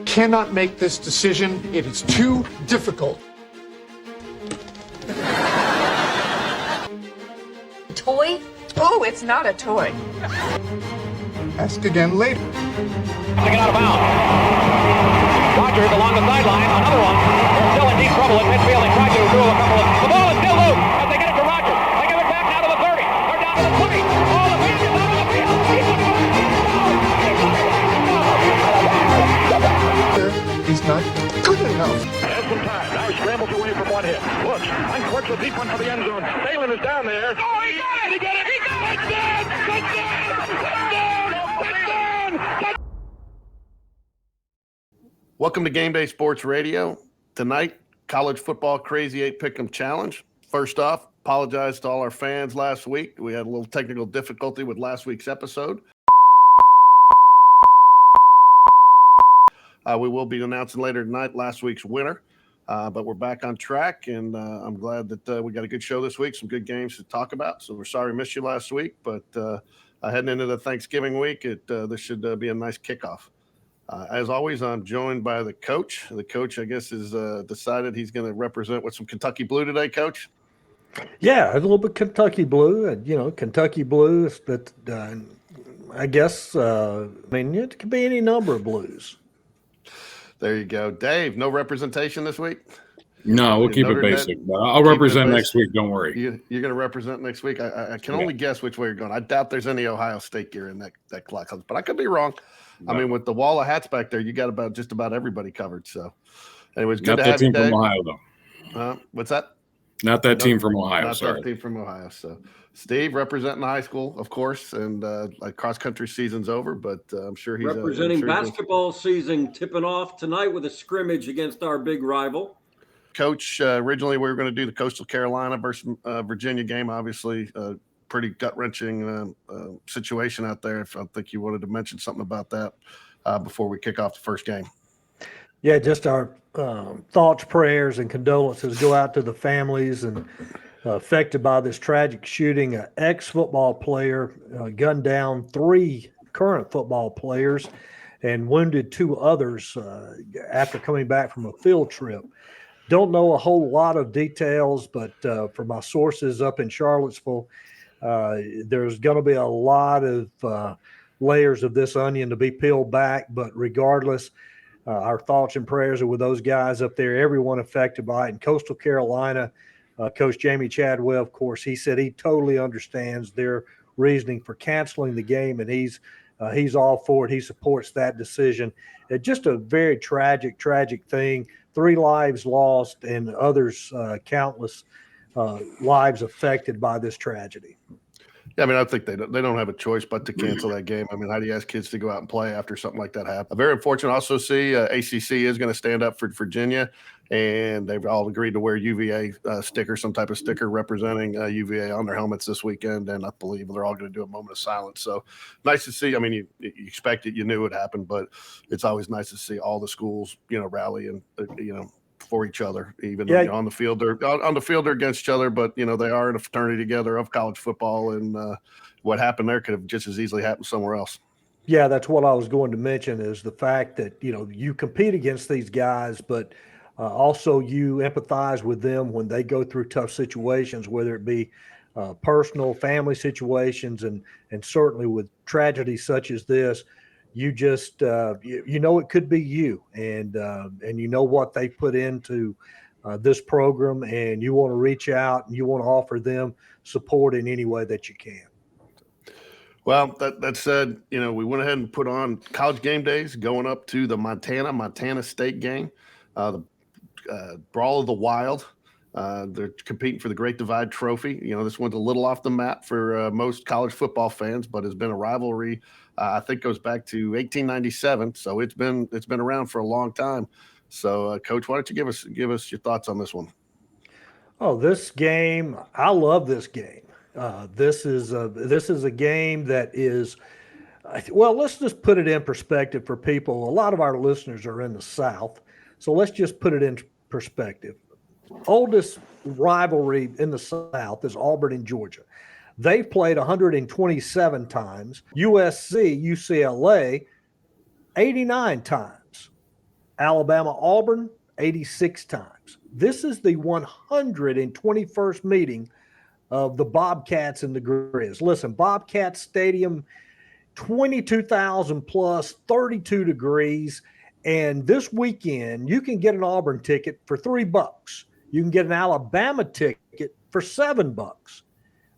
Cannot make this decision. It is too difficult. Toy? Oh, it's not a toy. Ask again later. To get out of bounds. Rogers along the sideline. Another one. They're still in deep trouble at midfield. They tried to do a couple of... The ball is still loose as they get it to Rogers. They give it back now to the 30. They're down to the 20. Oh, the field is out of the field. He's not good enough. Has some time. Now he scrambles away from one hit. Looks. Works a deep one for the end zone. Balin is down there. Oh, he got it! He got it! He got it! Touchdown! Touchdown! Touchdown! Welcome to Game Day Sports Radio. Tonight, College Football Crazy 8 Pick'em Challenge. First off, apologize to all our fans last week. We had a little technical difficulty with last week's episode. We will be announcing later tonight last week's winner, but we're back on track, and I'm glad that we got a good show this week, some good games to talk about. So we're sorry we missed you last week, but heading into the Thanksgiving week, this should be a nice kickoff. As always, I'm joined by the coach. The coach, I guess, has decided he's going to represent with some Kentucky Blue today, Coach. Yeah, a little bit Kentucky Blue. Kentucky Blue, but I guess, it could be any number of blues. There you go. Dave, no representation this week? No, we'll keep it basic. I'll represent next week. Don't worry. You're going to represent next week? I can only guess which way you're going. I doubt there's any Ohio State gear in that class, but I could be wrong. No. I mean, with the wall of hats back there, you got just about everybody covered. So, anyways, good to have you, Dave. Not that team from Ohio, though. What's that? Not that team from Ohio, not sorry. Not that team from Ohio. So, Steve, representing the high school, of course, and cross-country season's over, but I'm sure he's representing basketball season tipping off tonight with a scrimmage against our big rival. Coach, originally we were going to do the Coastal Carolina versus Virginia game, obviously pretty gut-wrenching situation out there. If I think you wanted to mention something about that before we kick off the first game. Yeah, just our thoughts, prayers, and condolences go out to the families and affected by this tragic shooting. An ex-football player gunned down 3 current football players and wounded 2 others after coming back from a field trip. Don't know a whole lot of details, but from my sources up in Charlottesville, there's going to be a lot of layers of this onion to be peeled back. But regardless, our thoughts and prayers are with those guys up there, everyone affected by it. In Coastal Carolina, Coach Jamie Chadwell, of course, he said he totally understands their reasoning for canceling the game, and he's all for it. He supports that decision. Just a very tragic thing. 3 lives lost and others, countless lives affected by this tragedy. Yeah, I mean, I think they don't have a choice but to cancel that game. I mean, how do you ask kids to go out and play after something like that happens? Very unfortunate. Also see ACC is going to stand up for Virginia, and they've all agreed to wear UVA sticker, some type of sticker representing UVA on their helmets this weekend, and I believe they're all going to do a moment of silence. So nice to see. I mean, you expect it, you knew it happened, but it's always nice to see all the schools, rally and, for each other, even on the field. They're against each other, but they are in a fraternity together of college football, and what happened there could have just as easily happened somewhere else. Yeah, that's what I was going to mention, is the fact that you compete against these guys, but also you empathize with them when they go through tough situations, whether it be personal, family situations, and certainly with tragedies such as this. You just it could be you, and what they put into this program, and you want to reach out and you want to offer them support in any way that you can. Well, that said, we went ahead and put on College Game Days going up to the Montana State game, the Brawl of the Wild. They're competing for the Great Divide Trophy. This one's a little off the map for most college football fans, but has been a rivalry. I think goes back to 1897, so it's been around for a long time. So, Coach, why don't you give us your thoughts on this one? Oh, this game, I love this game. This is a game that is, well, let's just put it in perspective for people. A lot of our listeners are in the South, so let's just put it in perspective. Oldest rivalry in the South is Auburn and Georgia. They've played 127 times. USC, UCLA, 89 times. Alabama Auburn, 86 times. This is the 121st meeting of the Bobcats and the Grizz. Listen, Bobcat Stadium, 22,000 plus, 32 degrees. And this weekend, you can get an Auburn ticket for $3. You can get an Alabama ticket for $7.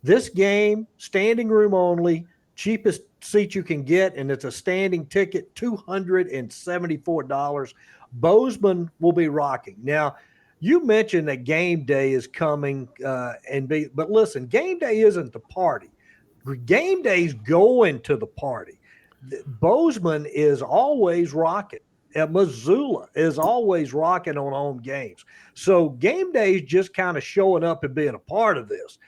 This game, standing room only, cheapest seat you can get, and it's a standing ticket, $274. Bozeman will be rocking. Now, you mentioned that game day is coming, but listen, game day isn't the party. Game day's going to the party. Bozeman is always rocking. Missoula is always rocking on home games. So game day is just kind of showing up and being a part of this.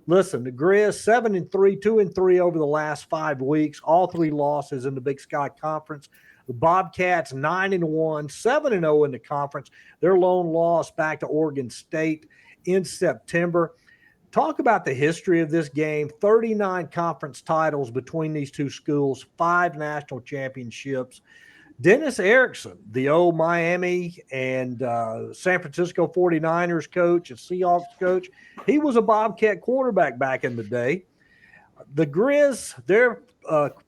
Listen, the Grizz 7-3, 2-3 over the last 5 weeks, all 3 losses in the Big Sky Conference. The Bobcats 9-1, 7-0 in the conference. Their lone loss back to Oregon State in September. Talk about the history of this game. 39 conference titles between these two schools, 5 national championships. Dennis Erickson, the old Miami and San Francisco 49ers coach and Seahawks coach, he was a Bobcat quarterback back in the day. The Grizz, their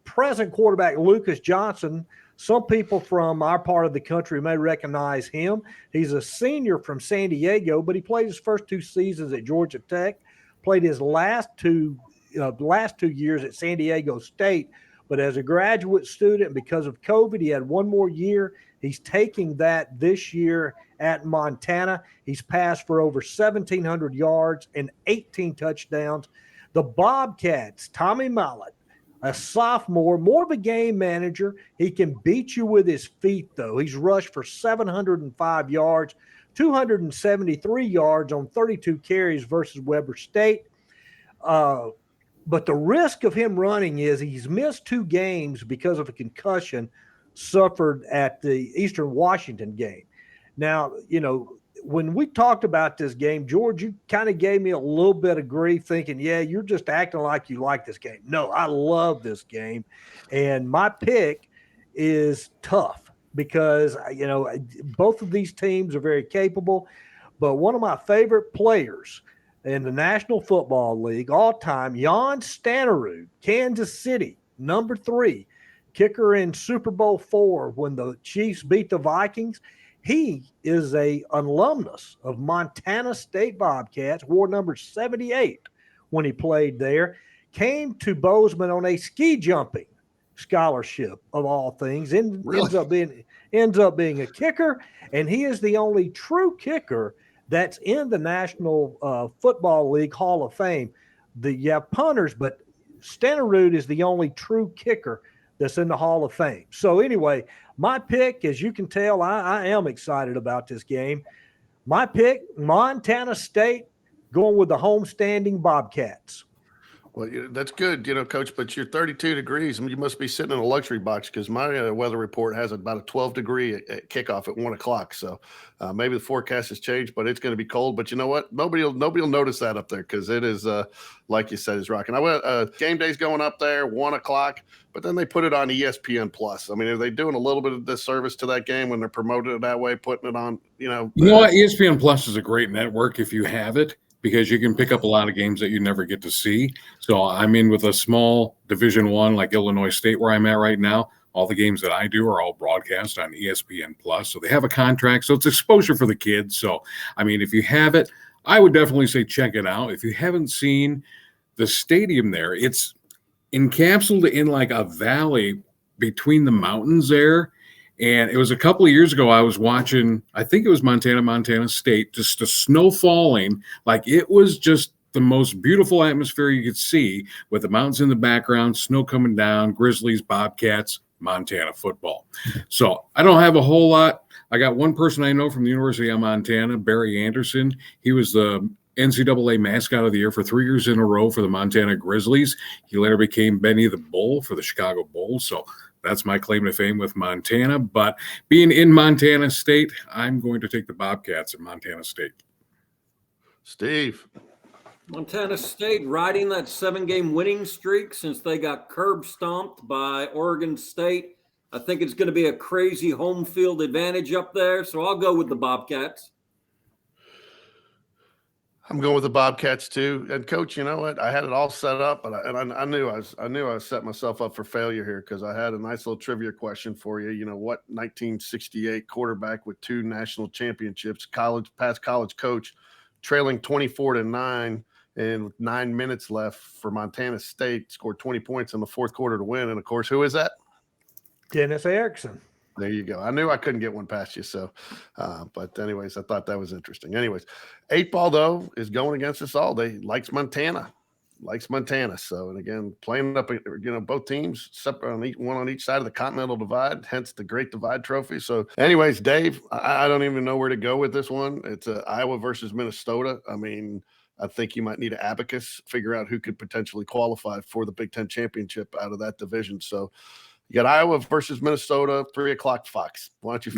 present quarterback, Lucas Johnson, some people from our part of the country may recognize him. He's a senior from San Diego, but he played his first 2 seasons at Georgia Tech, played his last two years at San Diego State. But as a graduate student, because of COVID, he had 1 more year. He's taking that this year at Montana. He's passed for over 1,700 yards and 18 touchdowns. The Bobcats, Tommy Mallett, a sophomore, more of a game manager. He can beat you with his feet, though. He's rushed for 705 yards, 273 yards on 32 carries versus Weber State. But the risk of him running is he's missed 2 games because of a concussion suffered at the Eastern Washington game. Now, when we talked about this game, George, you kind of gave me a little bit of grief thinking, yeah, you're just acting like you like this game. No, I love this game. And my pick is tough because, both of these teams are very capable. But one of my favorite players in the National Football League all-time, Jan Stenerud, Kansas City, number 3, kicker in Super Bowl 4 when the Chiefs beat the Vikings. He is an alumnus of Montana State Bobcats, wore number 78 when he played there, came to Bozeman on a ski jumping scholarship of all things, and ends up being a kicker, and he is the only true kicker that's in the National Football League Hall of Fame. You have punters, but Stenerud is the only true kicker that's in the Hall of Fame. So anyway, my pick, as you can tell, I am excited about this game. My pick, Montana State, going with the homestanding Bobcats. Well, that's good, Coach, but you're 32 degrees. I mean, you must be sitting in a luxury box because my weather report has about a 12-degree at kickoff at 1 o'clock. So maybe the forecast has changed, but it's going to be cold. But you know what? Nobody will notice that up there because it is, like you said, is rocking. I went game day's going up there 1 o'clock, but then they put it on ESPN Plus. I mean, are they doing a little bit of disservice to that game when they're promoting it that way, putting it on? You know what? ESPN Plus is a great network if you have it, because you can pick up a lot of games that you never get to see. So I'm in with a small Division I like Illinois State where I'm at right now. All the games that I do are all broadcast on ESPN Plus. So they have a contract. So it's exposure for the kids. So, I mean, if you have it, I would definitely say check it out. If you haven't seen the stadium there, it's encapsulated in like a valley between the mountains there. And it was a couple of years ago, I was watching, I think it was Montana State, just the snow falling. Like it was just the most beautiful atmosphere you could see with the mountains in the background, snow coming down, Grizzlies, Bobcats, Montana football. So I don't have a whole lot. I got one person I know from the University of Montana, Barry Anderson. He was the NCAA mascot of the year for 3 years in a row for the Montana Grizzlies. He later became Benny the Bull for the Chicago Bulls. So that's my claim to fame with Montana. But being in Montana State, I'm going to take the Bobcats at Montana State. Steve. Montana State riding that 7-game winning streak since they got curb stomped by Oregon State I think it's going to be a crazy home field advantage up there, so I'll go with the Bobcats. I'm going with the Bobcats too. And Coach, you know what? I had it all set up, but I knew I was setting myself up for failure here because I had a nice little trivia question for you. You know what? 1968 quarterback with 2 national championships, past college coach, trailing 24-9, and with 9 minutes left for Montana State, scored 20 points in the fourth quarter to win. And of course, who is that? Dennis Erickson. There you go. I knew I couldn't get one past you. So, but anyways, I thought that was interesting. Anyways, 8-ball though is going against us all day. Likes Montana. So, and again, playing up, both teams separate one on each side of the Continental Divide, hence the Great Divide Trophy. So, anyways, Dave, I don't even know where to go with this one. It's Iowa versus Minnesota. I mean, I think you might need an abacus, figure out who could potentially qualify for the Big Ten championship out of that division. So, you got Iowa versus Minnesota, 3:00 Fox. Why don't you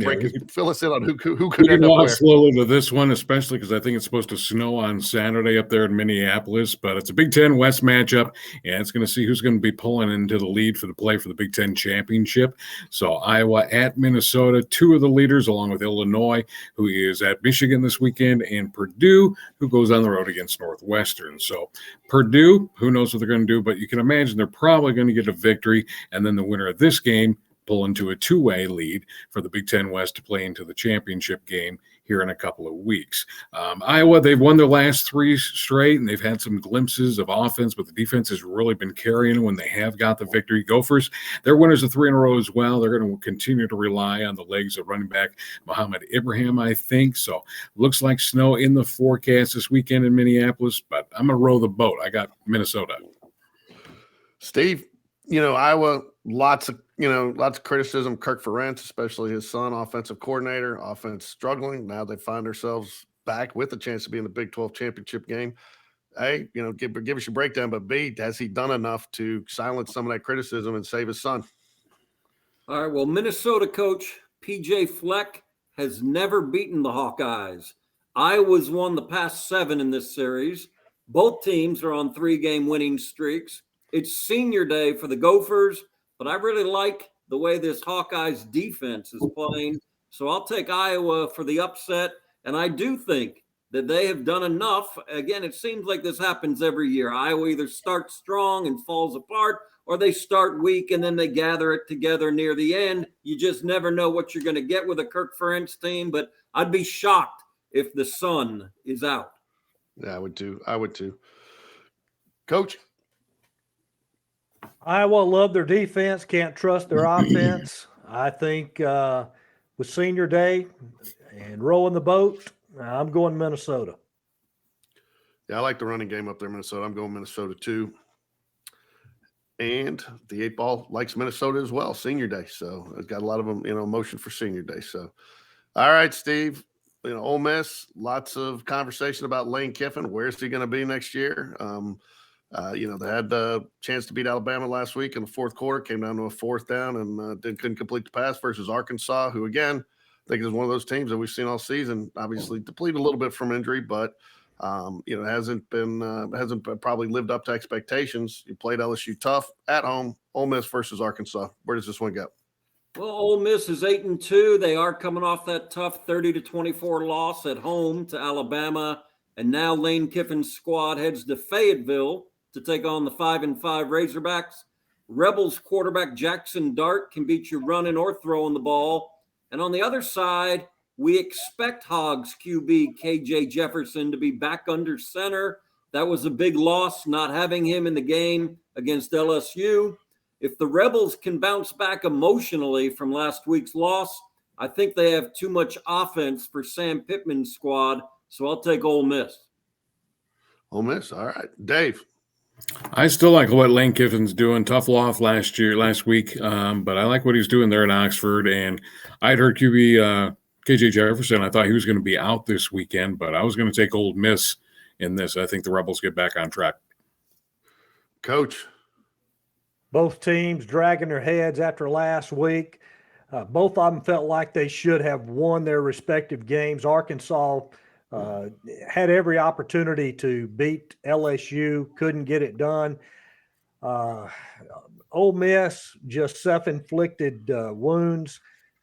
fill us in on who could end up where? Slowly to this one, especially because I think it's supposed to snow on Saturday up there in Minneapolis. But it's a Big Ten West matchup, and it's going to see who's going to be pulling into the lead for the play for the Big Ten championship. So Iowa at Minnesota, 2 of the leaders, along with Illinois, who is at Michigan this weekend, and Purdue, who goes on the road against Northwestern. So Purdue, who knows what they're going to do, but you can imagine they're probably going to get a victory, and then the winner of this game pull into a 2-way lead for the Big Ten West to play into the championship game here in a couple of weeks. Iowa, they've won their last 3 straight, and they've had some glimpses of offense, but the defense has really been carrying when they have got the victory. Gophers, they're winners of 3 in a row as well. They're going to continue to rely on the legs of running back Muhammad Ibrahim, I think. So looks like snow in the forecast this weekend in Minneapolis, but I'm going to row the boat. I got Minnesota. Steve, Iowa, lots of criticism. Kirk Ferentz, especially his son, offensive coordinator, offense struggling. Now they find themselves back with a chance to be in the Big 12 championship game. A, give us your breakdown, but B, has he done enough to silence some of that criticism and save his son? All right, well, Minnesota coach P.J. Fleck has never beaten the Hawkeyes. Iowa's won the past 7 in this series. Both teams are on 3-game winning streaks. It's senior day for the Gophers, but I really like the way this Hawkeyes defense is playing. So I'll take Iowa for the upset, and I do think that they have done enough. Again, it seems like this happens every year. Iowa either starts strong and falls apart, or they start weak and then they gather it together near the end. You just never know what you're going to get with a Kirk Ferentz team, but I'd be shocked if the sun is out. Yeah, I would too. Coach? Iowa love their defense, can't trust their offense. I think with senior day and rowing the boat, I'm going Minnesota. Yeah, I like the running game up there, Minnesota. I'm going Minnesota too. And the 8-ball likes Minnesota as well, senior day. So it's got a lot of them, emotion for senior day. So, all right, Steve, Ole Miss, lots of conversation about Lane Kiffin. Where's he going to be next year? They had the chance to beat Alabama last week in the fourth quarter, came down to a 4th down and couldn't complete the pass versus Arkansas, who, again, I think is one of those teams that we've seen all season, obviously depleted a little bit from injury, but, hasn't probably lived up to expectations. You played LSU tough at home. Ole Miss versus Arkansas. Where does this one go? Well, Ole Miss is 8-2. They are coming off that tough 30-24 loss at home to Alabama. And now Lane Kiffin's squad heads to Fayetteville to take on the 5-5 Razorbacks. Rebels quarterback Jackson Dart can beat you running or throwing the ball. And on the other side, we expect Hogs QB KJ Jefferson to be back under center. That was a big loss, not having him in the game against LSU. If the Rebels can bounce back emotionally from last week's loss, I think they have too much offense for Sam Pittman's squad. So I'll take Ole Miss. Ole Miss, all right. Dave. I still like what Lane Kiffin's doing. Tough loss last week, but I like what he's doing there in Oxford. And I'd heard QB KJ Jefferson. I thought he was going to be out this weekend, but I was going to take Ole Miss in this. I think the Rebels get back on track. Coach. Both teams dragging their heads after last week. Both of them felt like they should have won their respective games. Arkansas had every opportunity to beat LSU, couldn't get it done. Ole Miss, just self-inflicted wounds.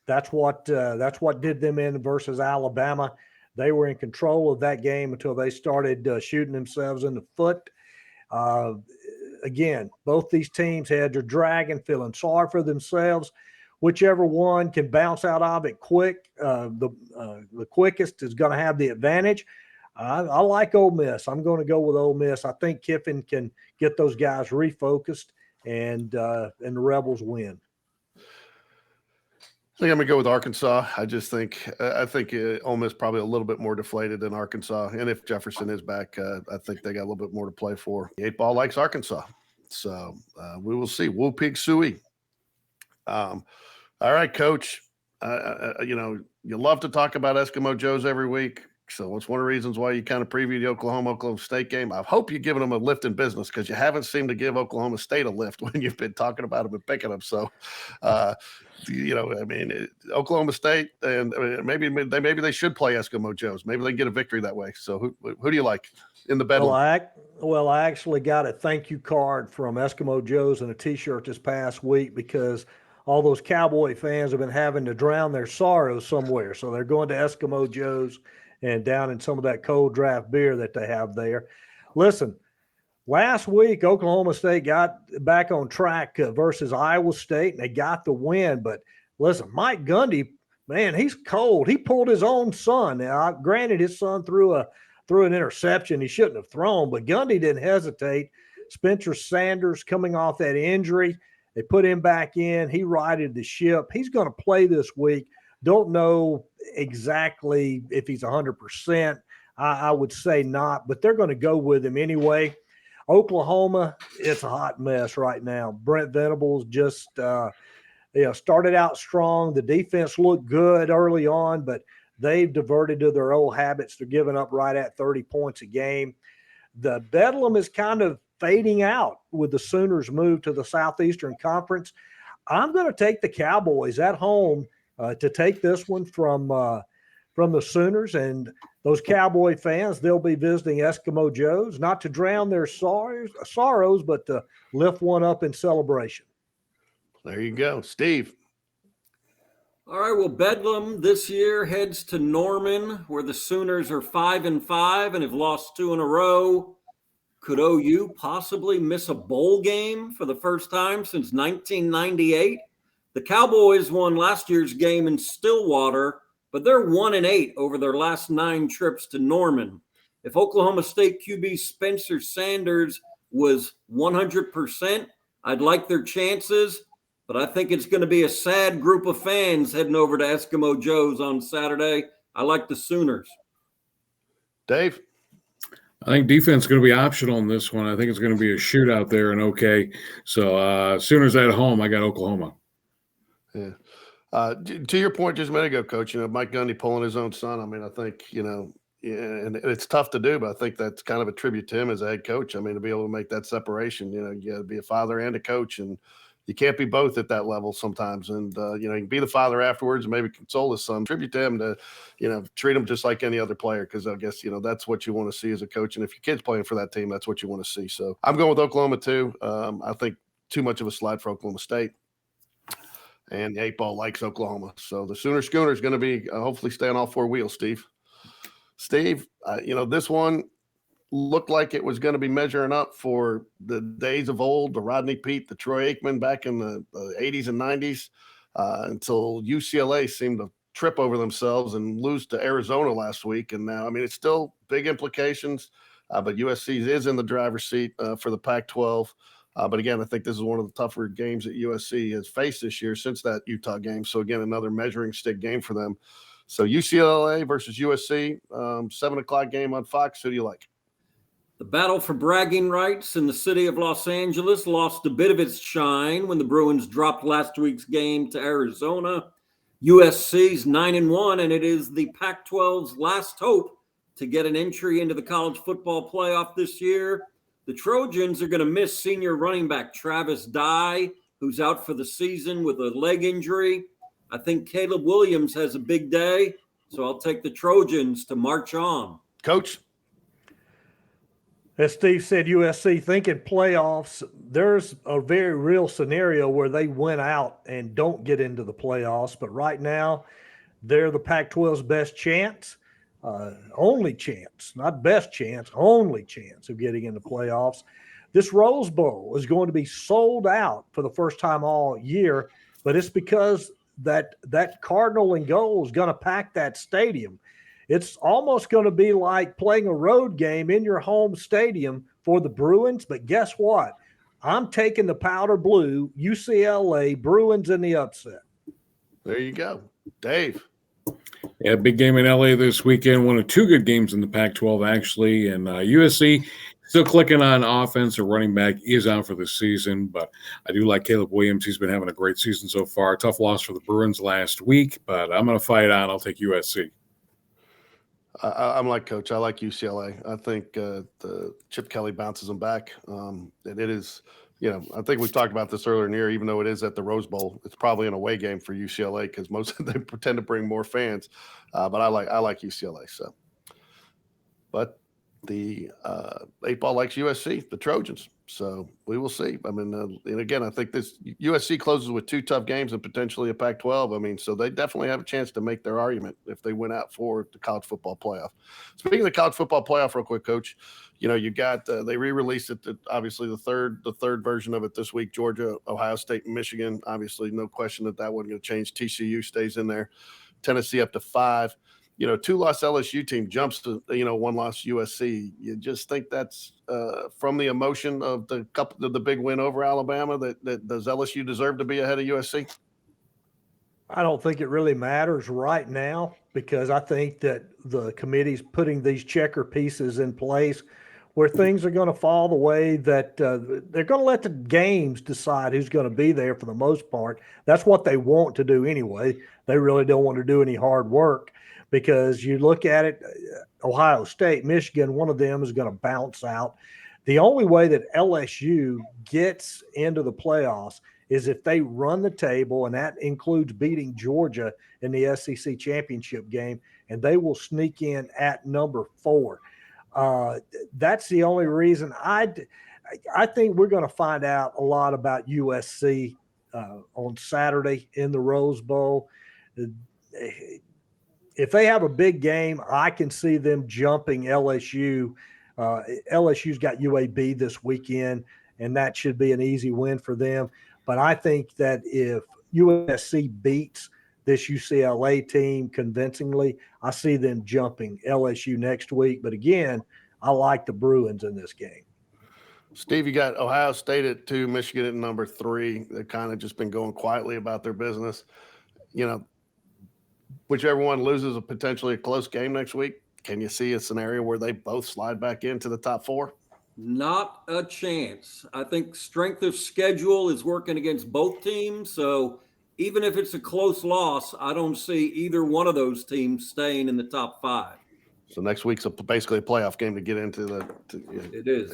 That's what did them in versus Alabama. They were in control of that game until they started shooting themselves in the foot. Again, both these teams had their dragging, feeling sorry for themselves. Whichever one can bounce out of it quick, the quickest is going to have the advantage. I like Ole Miss. I'm going to go with Ole Miss. I think Kiffin can get those guys refocused, and the Rebels win. I think I'm going to go with Arkansas. I think Ole Miss probably a little bit more deflated than Arkansas. And if Jefferson is back, I think they got a little bit more to play for. The 8 Ball likes Arkansas. So we will see. Woo Pig Suey. All right, Coach. You love to talk about Eskimo Joe's every week. So it's one of the reasons why you kind of preview the Oklahoma State game. I hope you're giving them a lift in business because you haven't seemed to give Oklahoma State a lift when you've been talking about them and picking them. So, Oklahoma State, and maybe they should play Eskimo Joe's. Maybe they can get a victory that way. So who do you like in the bedlam? Well, I actually got a thank you card from Eskimo Joe's and a T-shirt this past week because all those Cowboy fans have been having to drown their sorrows somewhere. So they're going to Eskimo Joe's and down in some of that cold draft beer that they have there. Listen, last week, Oklahoma State got back on track versus Iowa State, and they got the win. But listen, Mike Gundy, man, he's cold. He pulled his own son. Now, granted, his son threw an interception he shouldn't have thrown, but Gundy didn't hesitate. Spencer Sanders coming off that injury, they put him back in. He righted the ship. He's going to play this week. Don't know exactly if he's 100%. I would say not, but they're going to go with him anyway. Oklahoma, it's a hot mess right now. Brent Venables just started out strong. The defense looked good early on, but they've diverted to their old habits. They're giving up right at 30 points a game. The bedlam is kind of fading out with the Sooners' move to the Southeastern Conference. I'm going to take the Cowboys at home to take this one from the Sooners, and those Cowboy fans, they'll be visiting Eskimo Joe's, not to drown their sorrows, but to lift one up in celebration. There you go. Steve. All right, well, Bedlam this year heads to Norman, where the Sooners are 5-5 and have lost 2 in a row. Could OU possibly miss a bowl game for the first time since 1998? The Cowboys won last year's game in Stillwater, but they're 1-8 over their last 9 trips to Norman. If Oklahoma State QB Spencer Sanders was 100%, I'd like their chances, but I think it's going to be a sad group of fans heading over to Eskimo Joe's on Saturday. I like the Sooners. Dave? I think defense is going to be optional in this one. I think it's going to be a shootout there and okay. So Sooners at home, I got Oklahoma. Yeah. To your point just a minute ago, Coach, Mike Gundy pulling his own son. I mean, I think, and it's tough to do, but I think that's kind of a tribute to him as a head coach. I mean, to be able to make that separation, you got to be a father and a coach, and you can't be both at that level sometimes. And, you can be the father afterwards and maybe console his son, tribute to him to, treat him just like any other player. Cause I guess, that's what you want to see as a coach. And if your kid's playing for that team, that's what you want to see. So I'm going with Oklahoma too. I think too much of a slide for Oklahoma State. And the 8 Ball likes Oklahoma. So the Sooner Schooner is going to be hopefully stay on all 4 wheels, Steve. Steve, this one looked like it was going to be measuring up for the days of old, the Rodney Peete, the Troy Aikman back in the 80s and 90s until UCLA seemed to trip over themselves and lose to Arizona last week. And now, it's still big implications, but USC is in the driver's seat for the Pac-12. But again, I think this is one of the tougher games that USC has faced this year since that Utah game. So again, another measuring stick game for them. So UCLA versus USC, 7:00 game on Fox. Who do you like? The battle for bragging rights in the city of Los Angeles lost a bit of its shine when the Bruins dropped last week's game to Arizona. USC's 9-1, and it is the Pac-12's last hope to get an entry into the college football playoff this year. The Trojans are going to miss senior running back Travis Dye, who's out for the season with a leg injury. I think Caleb Williams has a big day, so I'll take the Trojans to march on. Coach? As Steve said, USC thinking playoffs, there's a very real scenario where they win out and don't get into the playoffs. But right now, they're the Pac-12's best chance, only chance, not best chance, only chance of getting into playoffs. This Rose Bowl is going to be sold out for the first time all year, but it's because that Cardinal and Gold is going to pack that stadium. It's almost going to be like playing a road game in your home stadium for the Bruins. But guess what? I'm taking the powder blue, UCLA Bruins in the upset. There you go. Dave. Yeah, big game in LA this weekend. One of two good games in the Pac-12, actually. And USC still clicking on offense. Their running back is out for the season. But I do like Caleb Williams. He's been having a great season so far. Tough loss for the Bruins last week. But I'm going to fight on. I'll take USC. I'm like Coach. I like UCLA. I think the Chip Kelly bounces them back. It is, I think we've talked about this earlier in the year, even though it is at the Rose Bowl, it's probably an away game for UCLA because most of them pretend to bring more fans. But I like UCLA. So, but the 8-ball likes USC, the Trojans. So we will see. I mean, and again, I think this USC closes with 2 tough games and potentially a Pac-12. I mean, so they definitely have a chance to make their argument if they win out for the college football playoff. Speaking of the college football playoff, real quick, Coach, you got they re-released it. Obviously, the third version of it this week. Georgia, Ohio State, and Michigan. Obviously, no question that wasn't going to change. TCU stays in there. Tennessee up to 5. 2-loss LSU team jumps to 1-loss USC. You just think that's from the emotion of the big win over Alabama that does LSU deserve to be ahead of USC? I don't think it really matters right now because I think that the committee's putting these checker pieces in place where things are going to fall the way that they're going to let the games decide who's going to be there for the most part. That's what they want to do anyway. They really don't want to do any hard work. Because you look at it, Ohio State, Michigan, one of them is going to bounce out. The only way that LSU gets into the playoffs is if they run the table, and that includes beating Georgia in the SEC championship game, and they will sneak in at number 4. That's the only reason. I think we're going to find out a lot about USC on Saturday in the Rose Bowl. If they have a big game, I can see them jumping LSU. LSU's got UAB this weekend, and that should be an easy win for them. But I think that if USC beats this UCLA team convincingly, I see them jumping LSU next week. But again, I like the Bruins in this game. Steve, you got Ohio State at 2, Michigan at number 3. They've kind of just been going quietly about their business. Whichever one loses a potentially close game next week, can you see a scenario where they both slide back into the top 4? Not a chance. I think strength of schedule is working against both teams. So even if it's a close loss, I don't see either one of those teams staying in the top 5. So next week's basically a playoff game to get into It is.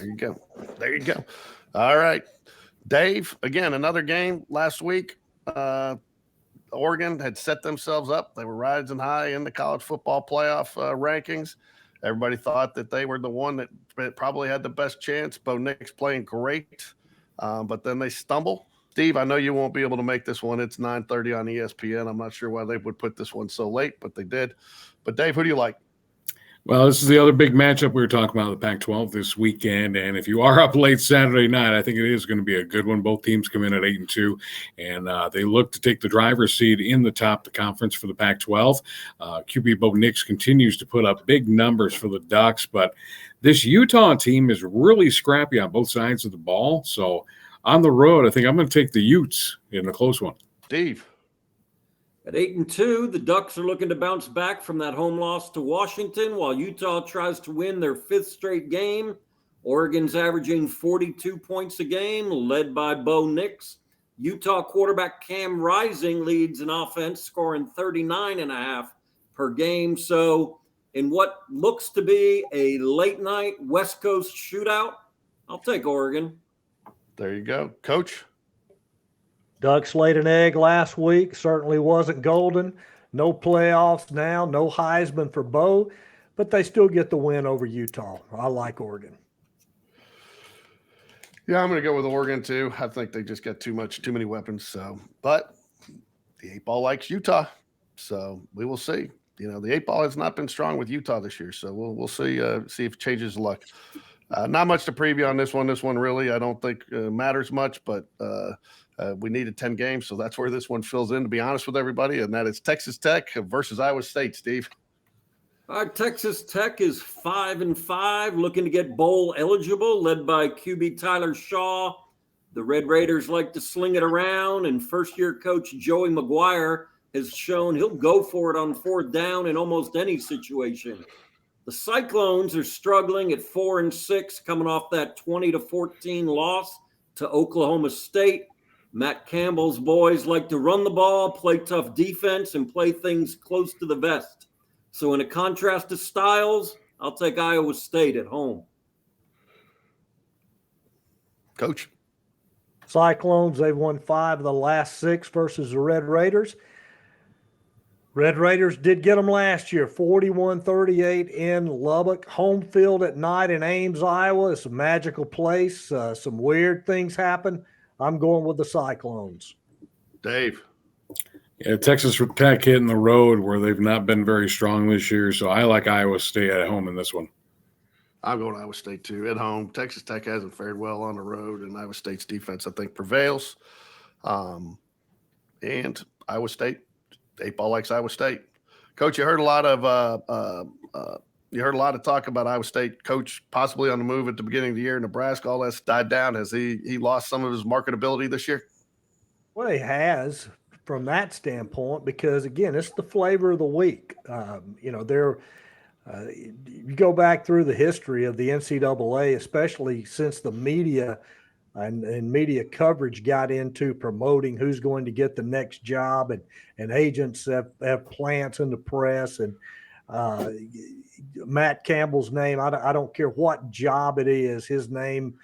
There you go. All right. Dave, again, another game last week. Oregon had set themselves up. They were rising high in the college football playoff rankings. Everybody thought that they were the one that probably had the best chance. Bo Nix playing great, but then they stumble. Steve, I know you won't be able to make this one. It's 9:30 on ESPN. I'm not sure why they would put this one so late, but they did. But Dave, who do you like? Well, this is the other big matchup we were talking about, the Pac-12 this weekend. And if you are up late Saturday night, I think it is going to be a good one. Both teams come in at 8-2, and they look to take the driver's seat in the top of the conference for the Pac-12. QB Bo Nix continues to put up big numbers for the Ducks, but this Utah team is really scrappy on both sides of the ball. So on the road, I think I'm going to take the Utes in a close one. Steve. At 8-2, the Ducks are looking to bounce back from that home loss to Washington while Utah tries to win their 5th straight game. Oregon's averaging 42 points a game, led by Bo Nix. Utah quarterback Cam Rising leads in offense, scoring 39.5 per game. So in what looks to be a late-night West Coast shootout, I'll take Oregon. There you go. Coach? Ducks laid an egg last week. Certainly wasn't golden. No playoffs now. No Heisman for Bo. But they still get the win over Utah. I like Oregon. Yeah, I'm going to go with Oregon too. I think they just got too many weapons. So, but the 8-ball likes Utah, so we will see. The 8-ball has not been strong with Utah this year, so we'll see if it changes luck. Not much to preview on this one. This one really, I don't think matters much, but we needed 10 games, so that's where this one fills in, to be honest with everybody, and that is Texas Tech versus Iowa State, Steve. Our Texas Tech is 5-5, looking to get bowl eligible, led by QB Tyler Shaw. The Red Raiders like to sling it around, and first-year coach Joey McGuire has shown he'll go for it on fourth down in almost any situation. The Cyclones are struggling at 4-6, coming off that 20-14 loss to Oklahoma State. Matt Campbell's boys like to run the ball, play tough defense, and play things close to the vest. So in a contrast to styles, I'll take Iowa State at home. Coach. Cyclones, they've won 5 of the last 6 versus the Red Raiders. Red Raiders did get them last year, 41-38 in Lubbock. Home field at night in Ames, Iowa. It's a magical place. Some weird things happen. I'm going with the Cyclones. Dave. Yeah, Texas Tech hitting the road where they've not been very strong this year, so I like Iowa State at home in this one. I'm going Iowa State too at home. Texas Tech hasn't fared well on the road, and Iowa State's defense, I think, prevails. And Iowa State, 8-ball likes Iowa State. Coach, you heard a lot of talk about Iowa State coach possibly on the move at the beginning of the year. Nebraska, all that's died down. Has he lost some of his marketability this year? Well, he has from that standpoint because, again, it's the flavor of the week. You go back through the history of the NCAA, especially since the media and media coverage got into promoting who's going to get the next job, and agents have plants in the press, and Matt Campbell's name, I don't care what job it is, his name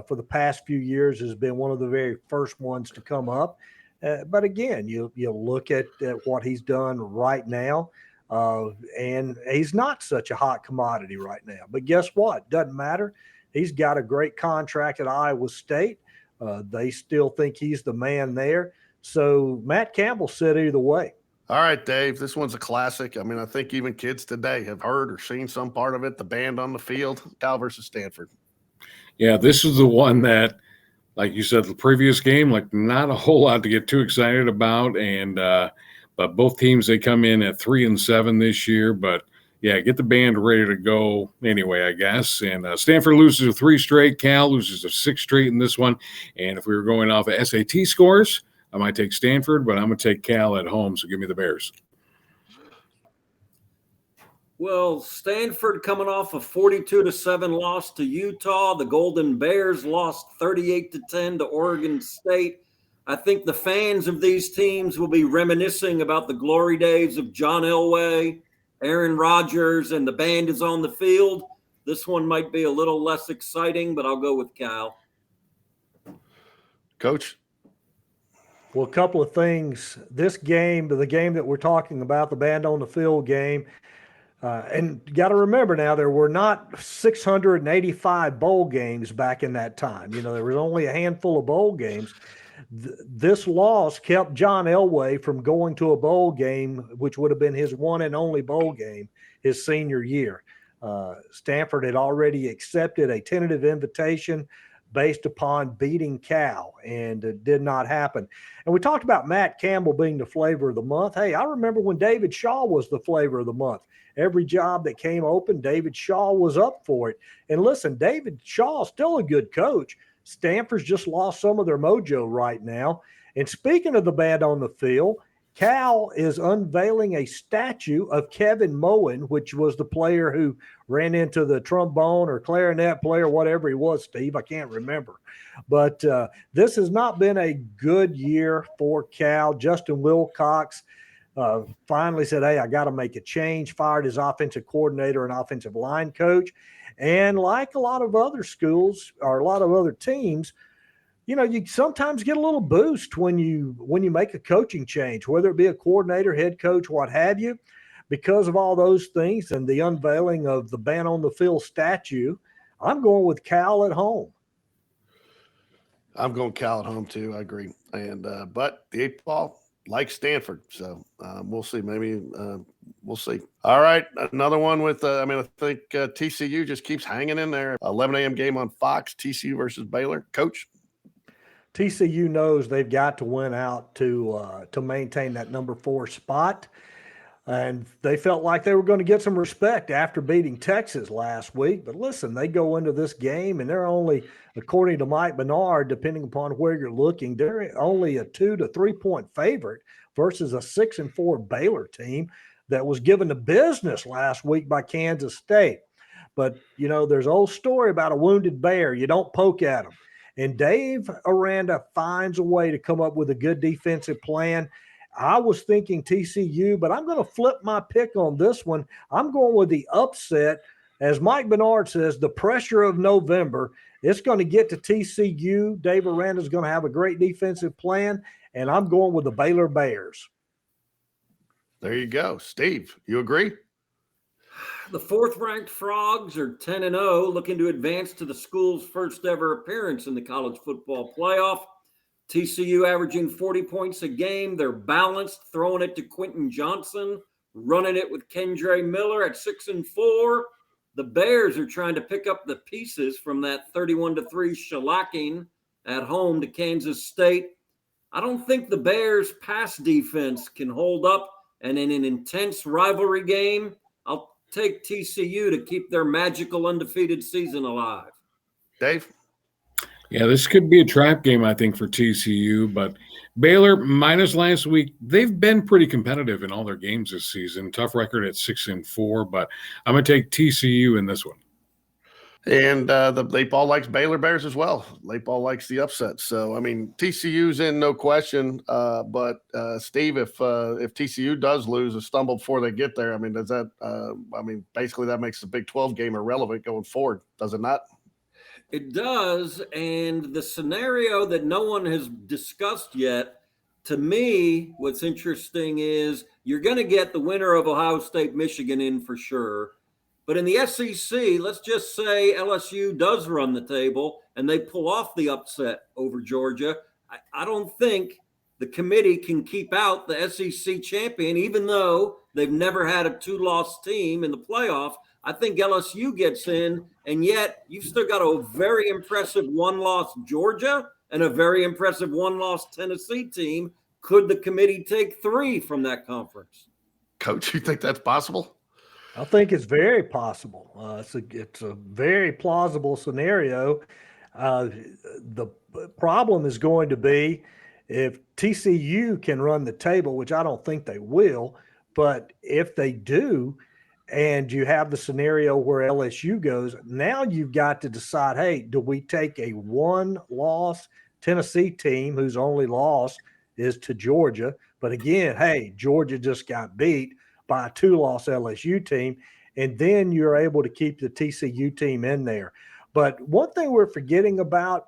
for the past few years has been one of the very first ones to come up. But again, you look at what he's done right now, and he's not such a hot commodity right now. But guess what? Doesn't matter. He's got a great contract at Iowa State. They still think he's the man there. So Matt Campbell said either way. All right, Dave, this one's a classic. I mean, I think even kids today have heard or seen some part of it, the band on the field, Cal versus Stanford. Yeah, this is the one that, like you said, the previous game, like not a whole lot to get too excited about. And but both teams, they come in at 3-7 this year. But, yeah, get the band ready to go anyway, I guess. And Stanford loses 3 straight. Cal loses 6 straight in this one. And if we were going off of SAT scores, I might take Stanford, but I'm going to take Cal at home, so give me the Bears. Well, Stanford coming off a 42-7 loss to Utah. The Golden Bears lost 38-10 to Oregon State. I think the fans of these teams will be reminiscing about the glory days of John Elway, Aaron Rodgers, and the band is on the field. This one might be a little less exciting, but I'll go with Cal. Coach? Well, a couple of things. This game, the game that we're talking about, the band on the field game, and you got to remember now, there were not 685 bowl games back in that time. There was only a handful of bowl games. This loss kept John Elway from going to a bowl game, which would have been his one and only bowl game his senior year. Stanford had already accepted a tentative invitation based upon beating Cal, and it did not happen. And we talked about Matt Campbell being the flavor of the month. Hey, I remember when David Shaw was the flavor of the month. Every job that came open, David Shaw was up for it. And listen, David Shaw is still a good coach. Stanford's just lost some of their mojo right now. And speaking of the band on the field, Cal is unveiling a statue of Kevin Moen, which was the player who ran into the trombone or clarinet player, whatever he was, Steve. I can't remember. But this has not been a good year for Cal. Justin Wilcox finally said, hey, I got to make a change, fired his offensive coordinator and offensive line coach. And like a lot of other schools or a lot of other teams, you sometimes get a little boost when you make a coaching change, whether it be a coordinator, head coach, what have you. Because of all those things and the unveiling of the band on the field statue, I'm going with Cal at home. I'm going Cal at home too. I agree. And but the 8 ball like Stanford, so we'll see. Maybe we'll see. All right, another one with. I think TCU just keeps hanging in there. 11 a.m. game on Fox. TCU versus Baylor. Coach. TCU knows they've got to win out to maintain that number 4 spot. And they felt like they were going to get some respect after beating Texas last week. But listen, they go into this game and they're only, according to Mike Bernard, depending upon where you're looking, they're only a 2 to 3 point favorite versus a 6-4 Baylor team that was given the business last week by Kansas State. But, there's an old story about a wounded bear. You don't poke at them. And Dave Aranda finds a way to come up with a good defensive plan. I was thinking TCU, but I'm going to flip my pick on this one. I'm going with the upset. As Mike Bernard says, the pressure of November, it's going to get to TCU. Dave Aranda is going to have a great defensive plan, and I'm going with the Baylor Bears. There you go. Steve, you agree? The 4th-ranked Frogs are 10-0, looking to advance to the school's first ever appearance in the college football playoff. TCU averaging 40 points a game. They're balanced, throwing it to Quentin Johnson, running it with Kendre Miller at 6-4. The Bears are trying to pick up the pieces from that 31-3 shellacking at home to Kansas State. I don't think the Bears' pass defense can hold up, and in an intense rivalry game, I'll take TCU to keep their magical undefeated season alive. Dave? Yeah, this could be a trap game, I think, for TCU. But Baylor, minus last week, they've been pretty competitive in all their games this season. Tough record at 6-4, but I'm going to take TCU in this one. And the late ball likes Baylor Bears as well. Late ball likes the upset. So, TCU's in, no question. But Steve, if TCU does lose, a stumble before they get there, does that basically that makes the Big 12 game irrelevant going forward, does it not? It does, and the scenario that no one has discussed yet, to me, what's interesting is you're going to get the winner of Ohio State, Michigan in for sure. But in the SEC, let's just say LSU does run the table and they pull off the upset over Georgia. I don't think the committee can keep out the SEC champion, even though they've never had a 2-loss team in the playoff. I think LSU gets in, and yet you've still got a very impressive 1-loss Georgia and a very impressive 1-loss Tennessee team. Could the committee take 3 from that conference? Coach, you think that's possible? I think it's very possible. It's a very plausible scenario. The problem is going to be if TCU can run the table, which I don't think they will, but if they do, and you have the scenario where LSU goes, now you've got to decide, hey, do we take a 1-loss Tennessee team whose only loss is to Georgia? But again, hey, Georgia just got beat by a 2-loss LSU team, and then you're able to keep the TCU team in there. But one thing we're forgetting about,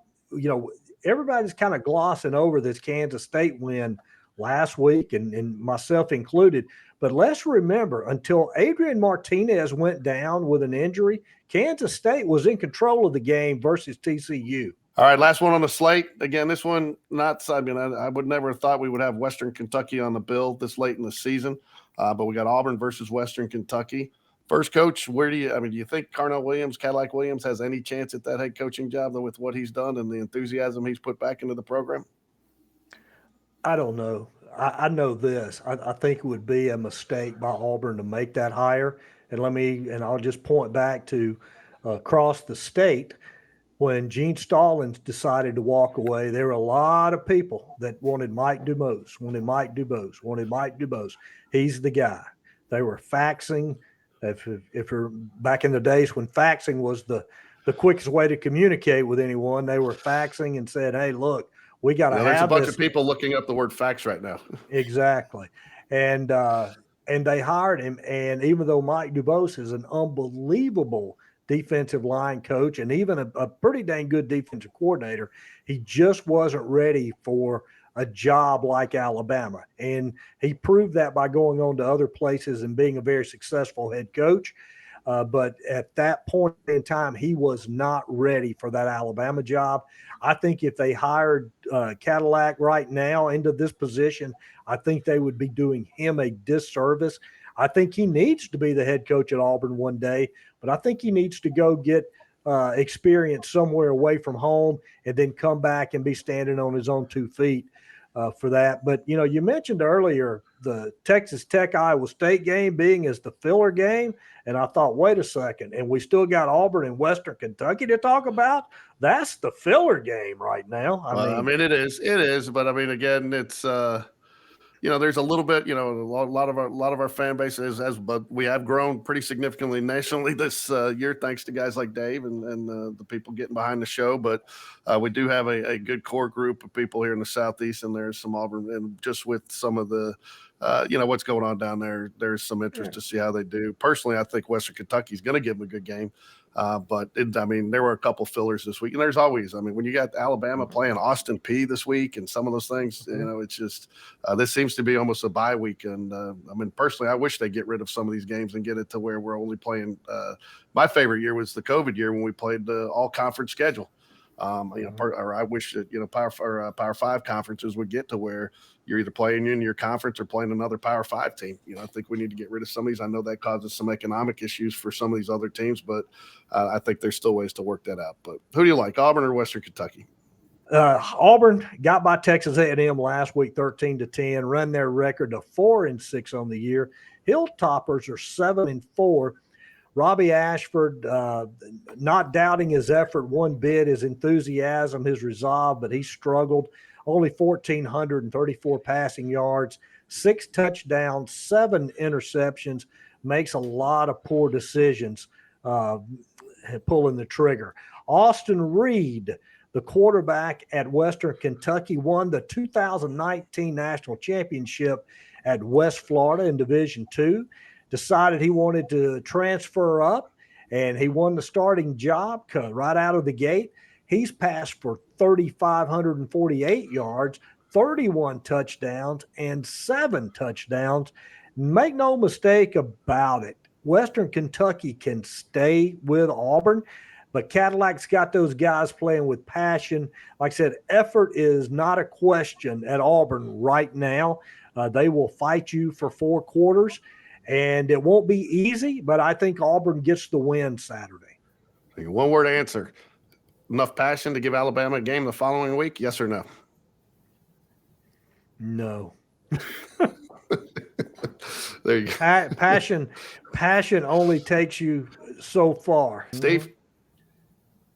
everybody's kind of glossing over this Kansas State win last week, and myself included. But let's remember, until Adrian Martinez went down with an injury, Kansas State was in control of the game versus TCU. All right, last one on the slate. Again, this one, I would never have thought we would have Western Kentucky on the bill this late in the season, but we got Auburn versus Western Kentucky. First, Coach, where do you think Carnell Williams, Cadillac Williams, has any chance at that head coaching job with what he's done and the enthusiasm he's put back into the program? I don't know. I know this. I think it would be a mistake by Auburn to make that hire. And I'll just point back to across the state when Gene Stallings decided to walk away. There were a lot of people that wanted Mike Dubose. He's the guy. They were faxing. If you're back in the days when faxing was the quickest way to communicate with anyone, they were faxing and said, "Hey, look, we got to have this." There's a bunch of people looking up the word fax right now. Exactly. And they hired him. And even though Mike Dubose is an unbelievable defensive line coach and even a pretty dang good defensive coordinator, he just wasn't ready for a job like Alabama. And he proved that by going on to other places and being a very successful head coach. But at that point in time, he was not ready for that Alabama job. I think if they hired Cadillac right now into this position, I think they would be doing him a disservice. I think he needs to be the head coach at Auburn one day, but I think he needs to go get experience somewhere away from home and then come back and be standing on his own 2 feet for that. But, you mentioned earlier the Texas Tech Iowa State game being as the filler game. And I thought, wait a second, and we still got Auburn and Western Kentucky to talk about? That's the filler game right now. I mean, it is. But I mean, again, it's, there's a little bit, a lot of our fan base but we have grown pretty significantly nationally this year, thanks to guys like Dave and the people getting behind the show. But we do have a good core group of people here in the Southeast, and there's some Auburn, and just with some of the, what's going on down there, there's some interest to see how they do. Personally, I think Western Kentucky's going to give them a good game. But there were a couple fillers this week, and there's always, when you got Alabama playing Austin P this week and some of those things, it's just, this seems to be almost a bye week. And personally, I wish they get rid of some of these games and get it to where we're only playing. My favorite year was the COVID year when we played the all conference schedule. Or I wish that, Power 5 conferences would get to where you're either playing in your conference or playing another Power 5 team. I think we need to get rid of some of these. I know that causes some economic issues for some of these other teams, but I think there's still ways to work that out. But who do you like, Auburn or Western Kentucky? Auburn got by Texas A&M last week, 13-10, run their record to 4-6 on the year. Hilltoppers are 7-4. Robbie Ashford, not doubting his effort one bit, his enthusiasm, his resolve, but he struggled. Only 1,434 passing yards, 6 touchdowns, 7 interceptions, makes a lot of poor decisions pulling the trigger. Austin Reed, the quarterback at Western Kentucky, won the 2019 national championship at West Florida in Division II. Decided he wanted to transfer up, and he won the starting job right out of the gate. He's passed for 3,548 yards, 31 touchdowns, and 7 touchdowns. Make no mistake about it, Western Kentucky can stay with Auburn, but Cadillac's got those guys playing with passion. Like I said, effort is not a question at Auburn right now. They will fight you for 4 quarters. And it won't be easy, but I think Auburn gets the win Saturday. One-word answer. Enough passion to give Alabama a game the following week, yes or no? No. There you go. Passion only takes you so far. Steve?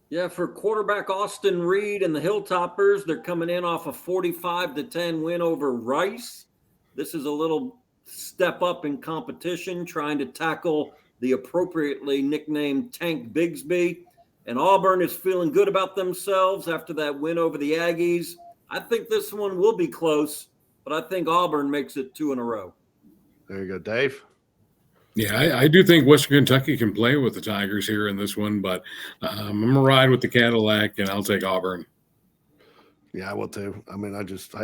Yeah, for quarterback Austin Reed and the Hilltoppers, they're coming in off a 45-10 win over Rice. This is a little step up in competition, trying to tackle the appropriately nicknamed Tank Bigsby. And Auburn is feeling good about themselves after that win over the Aggies. I think this one will be close, but I think Auburn makes it 2 in a row. There you go, Dave. Yeah, I do think Western Kentucky can play with the Tigers here in this one, but I'm going to ride with the Cadillac, and I'll take Auburn. Yeah, I will too. I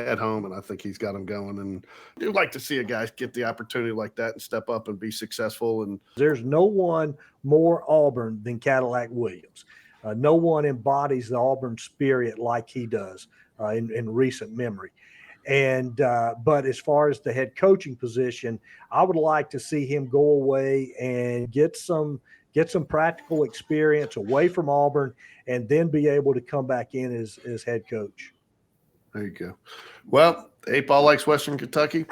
at home, and I think he's got them going. And I do like to see a guy get the opportunity like that and step up and be successful. And there's no one more Auburn than Cadillac Williams. No one embodies the Auburn spirit like he does in recent memory. And but as far as the head coaching position, I would like to see him go away and get some practical experience away from Auburn, and then be able to come back in as head coach. There you go. Well, the 8-Ball likes Western Kentucky,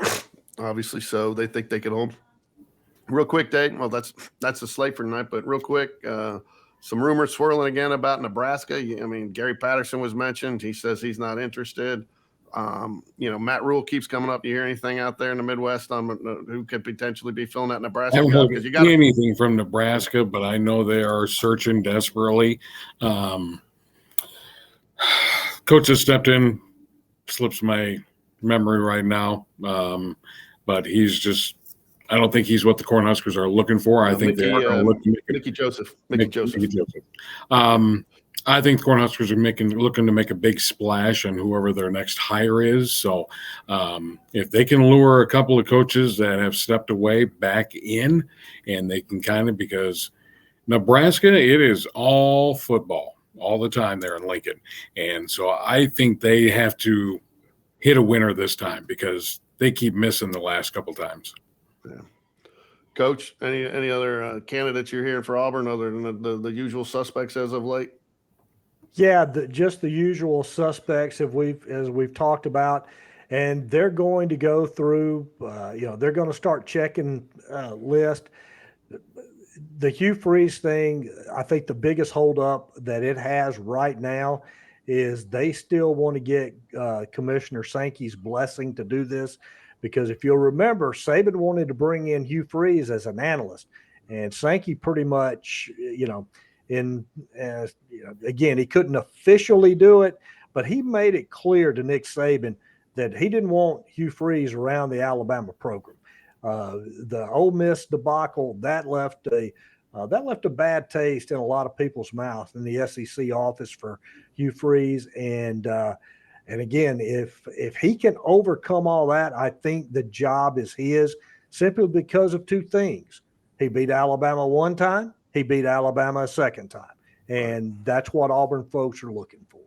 obviously, so they think they can hold. Real quick, Dave. Well, that's the slate for tonight, but real quick, some rumors swirling again about Nebraska. Gary Patterson was mentioned. He says he's not interested. Matt Rule keeps coming up. Do you hear anything out there in the Midwest on who could potentially be filling that Nebraska? I haven't heard anything from Nebraska, but I know they are searching desperately. Coach has stepped in, slips my memory right now, but he's just – I don't think he's what the Cornhuskers are looking for. I think they are looking – Mickey Joseph. I think the Cornhuskers are looking to make a big splash on whoever their next hire is. So if they can lure a couple of coaches that have stepped away back in, and they can because Nebraska, it is all football all the time there in Lincoln. And so I think they have to hit a winner this time because they keep missing the last couple times. Yeah. Coach, any other candidates you're hearing for Auburn other than the usual suspects as of late? Yeah, just the usual suspects as we've talked about, and they're going to go through. They're going to start checking list. The Hugh Freeze thing, I think the biggest holdup that it has right now is they still want to get Commissioner Sankey's blessing to do this, because if you'll remember, Saban wanted to bring in Hugh Freeze as an analyst, and Sankey pretty much, again, he couldn't officially do it, but he made it clear to Nick Saban that he didn't want Hugh Freeze around the Alabama program. The Ole Miss debacle that left a bad taste in a lot of people's mouth in the SEC office for Hugh Freeze, and again, if he can overcome all that, I think the job is his, simply because of two things: he beat Alabama one time, he beat Alabama a second time, and that's what Auburn folks are looking for.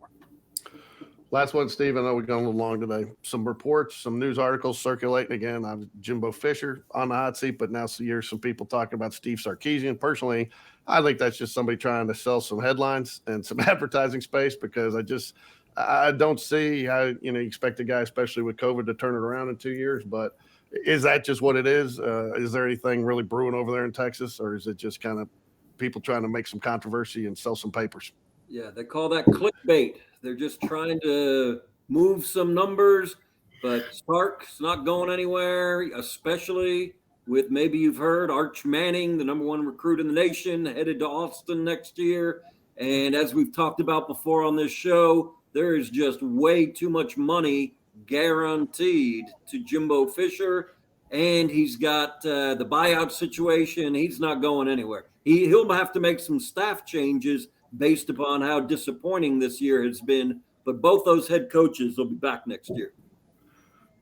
Last one, Steve. I know we've gone a little long today. Some reports, some news articles circulating again. I'm Jimbo Fisher on the hot seat, but now here's some people talking about Steve Sarkisian. Personally, I think that's just somebody trying to sell some headlines and some advertising space, because I don't see how you expect a guy, especially with COVID, to turn it around in 2 years. But is that just what it is? Is there anything really brewing over there in Texas, or is it just kind of people trying to make some controversy and sell some papers? Yeah, they call that clickbait. They're just trying to move some numbers, but Sark's not going anywhere, especially with, maybe you've heard, Arch Manning, the number one recruit in the nation, headed to Austin next year. And as we've talked about before on this show, there is just way too much money guaranteed to Jimbo Fisher. And he's got the buyout situation. He's not going anywhere. He'll have to make some staff changes based upon how disappointing this year has been. But both those head coaches will be back next year.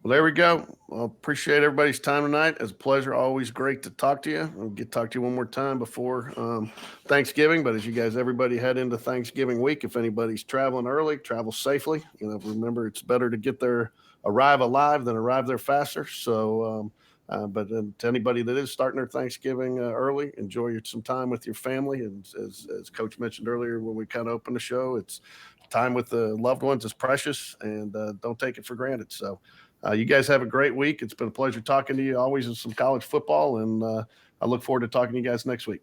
Well, there we go. Well, appreciate everybody's time tonight. It's a pleasure. Always great to talk to you. I'll get to talk to you one more time before Thanksgiving. But as you guys, everybody head into Thanksgiving week, if anybody's traveling early, travel safely. Remember, it's better to get there, arrive alive than arrive there faster. So, but to anybody that is starting their Thanksgiving early, enjoy some time with your family. And as Coach mentioned earlier, when we kind of opened the show, it's time with the loved ones is precious, and don't take it for granted. So you guys have a great week. It's been a pleasure talking to you, always in some college football, and I look forward to talking to you guys next week.